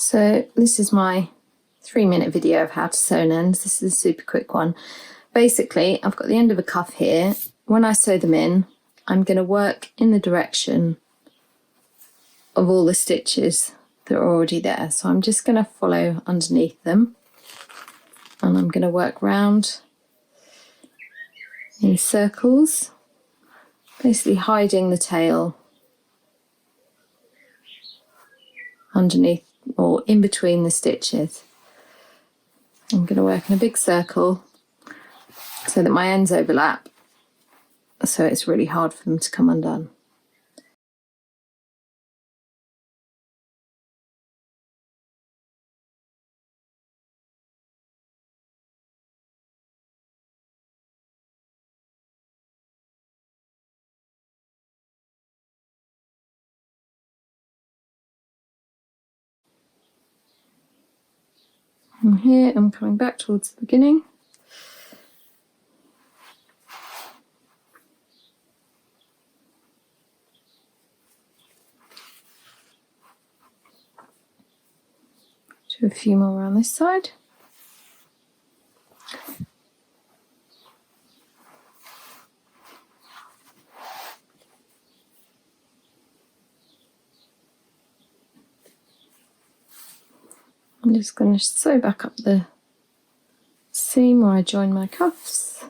So this is my 3-minute video of how to sew ends. This is a super quick one. Basically, I've got the end of a cuff here. When I sew them in, I'm going to work in the direction of all the stitches that are already there. So I'm just going to follow underneath them, and I'm going to work round in circles, basically hiding the tail underneath or in between the stitches. I'm going to work in a big circle so that my ends overlap, so it's really hard for them to come undone. And here I'm coming back towards the beginning. Do a few more around this side. I'm just going to sew back up the seam where I join my cuffs.